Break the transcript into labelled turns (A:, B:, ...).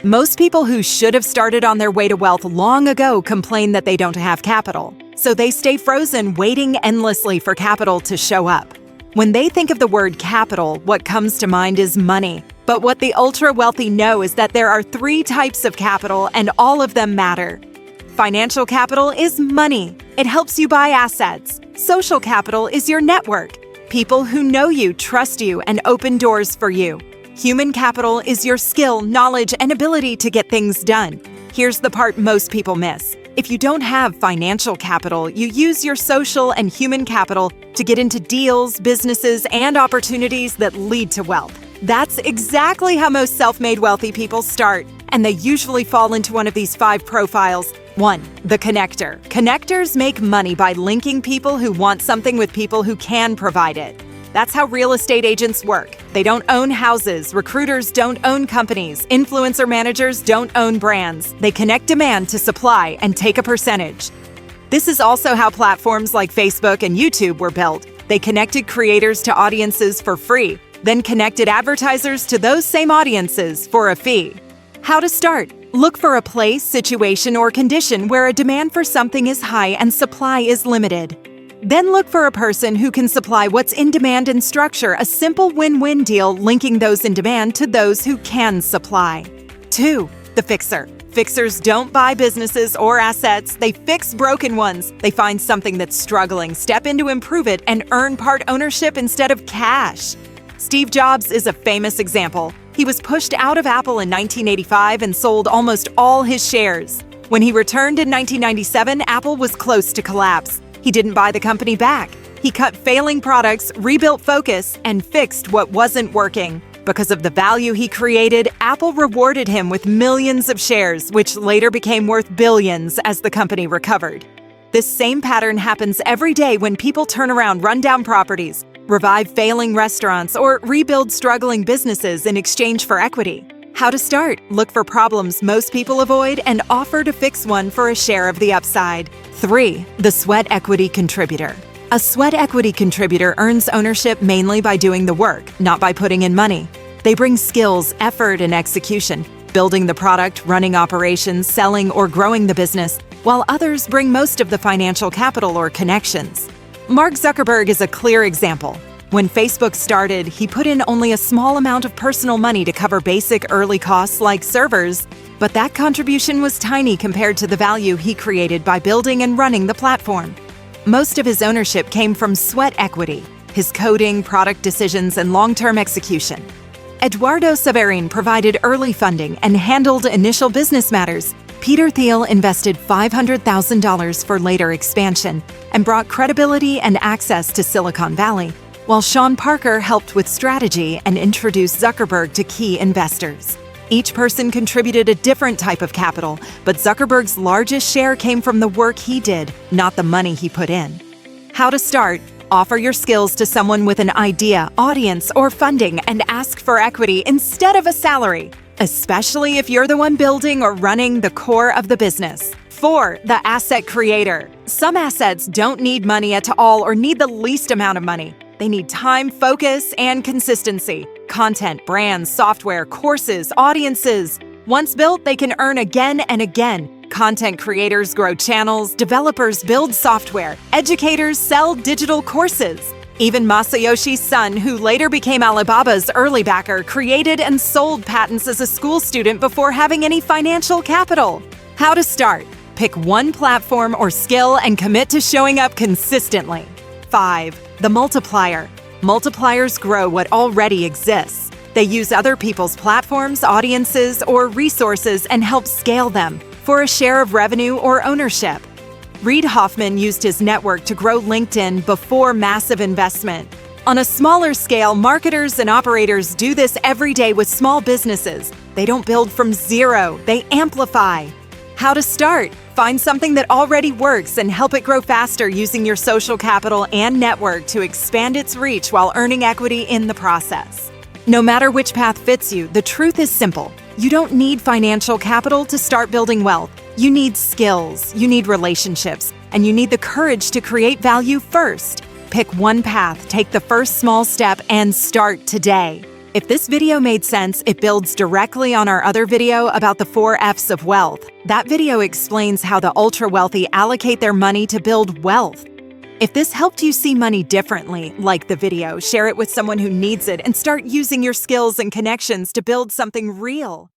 A: Most people who should have started on their way to wealth long ago complain that they don't have capital, so they stay frozen waiting endlessly for capital to show up. When they think of the word capital, what comes to mind is money. But what the ultra-wealthy know is that there are 3 types of capital and all of them matter. Financial capital is money. It helps you buy assets. Social capital is your network. People who know you, trust you, and open doors for you. Human capital is your skill, knowledge, and ability to get things done. Here's the part most people miss. If you don't have financial capital, you use your social and human capital to get into deals, businesses, and opportunities that lead to wealth. That's exactly how most self-made wealthy people start, and they usually fall into one of these 5 profiles. 1. The connector. Connectors make money by linking people who want something with people who can provide it. That's how real estate agents work. They don't own houses, recruiters don't own companies, influencer managers don't own brands. They connect demand to supply and take a percentage. This is also how platforms like Facebook and YouTube were built. They connected creators to audiences for free, then connected advertisers to those same audiences for a fee. How to start? Look for a place, situation, or condition where a demand for something is high and supply is limited. Then look for a person who can supply what's in demand and structure a simple win-win deal linking those in demand to those who can supply. 2. The fixer. Fixers don't buy businesses or assets, they fix broken ones. They find something that's struggling, step in to improve it, and earn part ownership instead of cash. Steve Jobs is a famous example. He was pushed out of Apple in 1985 and sold almost all his shares. When he returned in 1997, Apple was close to collapse. He didn't buy the company back. He cut failing products, rebuilt focus, and fixed what wasn't working. Because of the value he created, Apple rewarded him with millions of shares, which later became worth billions as the company recovered. This same pattern happens every day when people turn around rundown properties, revive failing restaurants, or rebuild struggling businesses in exchange for equity. How to start? Look for problems most people avoid and offer to fix one for a share of the upside. 3. The sweat equity contributor. A sweat equity contributor earns ownership mainly by doing the work, not by putting in money. They bring skills, effort, and execution, building the product, running operations, selling, or growing the business, while others bring most of the financial capital or connections. Mark Zuckerberg is a clear example. When Facebook started, he put in only a small amount of personal money to cover basic early costs like servers, but that contribution was tiny compared to the value he created by building and running the platform. Most of his ownership came from sweat equity, his coding, product decisions, and long-term execution. Eduardo Saverin provided early funding and handled initial business matters. Peter Thiel invested $500,000 for later expansion and brought credibility and access to Silicon Valley, while Sean Parker helped with strategy and introduced Zuckerberg to key investors. Each person contributed a different type of capital, but Zuckerberg's largest share came from the work he did, not the money he put in. How to start? Offer your skills to someone with an idea, audience, or funding and ask for equity instead of a salary, especially if you're the one building or running the core of the business. 4. The asset creator. Some assets don't need money at all or need the least amount of money. They need time, focus, and consistency. Content, brands, software, courses, audiences. Once built, they can earn again and again. Content creators grow channels, developers build software, educators sell digital courses. Even Masayoshi Son, who later became Alibaba's early backer, created and sold patents as a school student before having any financial capital. How to start? Pick one platform or skill and commit to showing up consistently. 5. The multiplier. Multipliers grow what already exists. They use other people's platforms, audiences, or resources and help scale them for a share of revenue or ownership. Reid Hoffman used his network to grow LinkedIn before massive investment. On a smaller scale, marketers and operators do this every day with small businesses. They don't build from zero, they amplify. How to start? Find something that already works and help it grow faster using your social capital and network to expand its reach while earning equity in the process. No matter which path fits you, the truth is simple. You don't need financial capital to start building wealth. You need skills, you need relationships, and you need the courage to create value first. Pick one path, take the first small step, and start today. If this video made sense, it builds directly on our other video about the 4 F's of wealth. That video explains how the ultra-wealthy allocate their money to build wealth. If this helped you see money differently, like the video, share it with someone who needs it, and start using your skills and connections to build something real.